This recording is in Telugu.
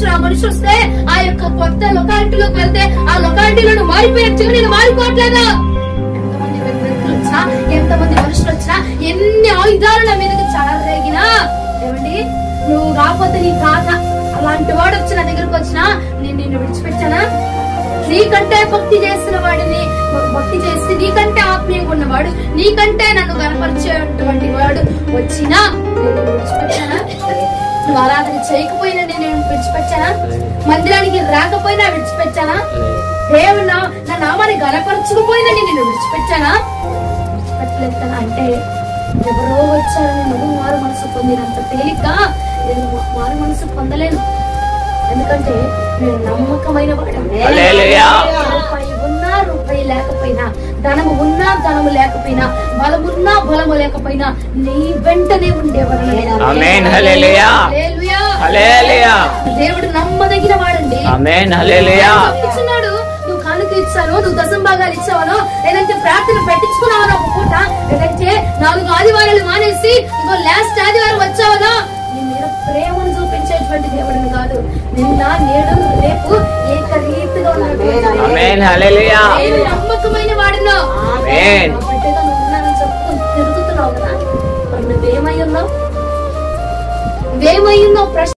వచ్చిన ఆ మనిషి వస్తే ఆ యొక్క కొత్త లొకాలిటీలోకి వెళ్తే ఆ లొకాలిటీలో మారిపోయొచ్చు, నేను మారిపోవట్లేదా? ఎంతమంది వ్యక్తులు వచ్చినా, ఎంతమంది మనుషులు వచ్చినా, ఎన్ని ఆయుధాలు నా మీదకి చెలరేగినా, ఏమండి నువ్వు రాకపోతే నీ తాత అలాంటి వాడు వచ్చి నా దగ్గరకు వచ్చినా నేను నిన్ను విడిచిపెట్టానా? నీకంటే భక్తి చేసిన వాడిని, భక్తి చేసి నీకంటే ఆత్మీయంగా ఉన్నవాడు, నీకంటే నన్ను కనపరిచేటువంటి వాడు వచ్చినా నేను విడిచిపెట్టానా? నువ్వు ఆరాధన చేయకపోయినా నేను విడిచిపెట్టానా? మందిరానికి రాకపోయినా విడిచిపెట్టానా? దేవుడు నా నామాన్ని గనపరచకపోయినా నేను విడిచిపెట్టానా? విడిచిపెట్టలేదు కదా. అంటే ఎవరో వచ్చారని నువ్వు మారు మనసు పొందినంత తేలిగ్గా నేను మారు మనసు పొందలేను. ఎందుకంటే నేను నమ్మకమైన వాడు. రూపాయి ఉన్నా రూపాయి లేకపోయినా, ధనము ఉన్నా ధనము లేకపోయినా, బలమున్నా బలము లేకపోయినా నీ వెంటనే ఉండేవాడు. దేవుడు నమ్మదగిన వాడండి. పంపించున్నాడు. నువ్వు కానుక ఇచ్చాను, నువ్వు దశంభాగాలు ఇచ్చావనో, లేదంటే ప్రార్థన పెట్టించుకున్నావనో ఒక పూట, లేదంటే 4 ఆదివారాలు మానేసి ఇంకో లాస్ట్ ఆదివారం వచ్చావనో, నీ మీద ప్రేమను చూపించేటువంటి దేవుడిని కాదు. నిన్న నేడు రేపు ఏకరీతిగా నమ్మకమైన వాడిలో బిడ్డగా ఉన్నానని చెప్పుకుని తిరుగుతున్నావు కదా. మరి నువ్వేమై ఉన్నావు? ప్రశ్న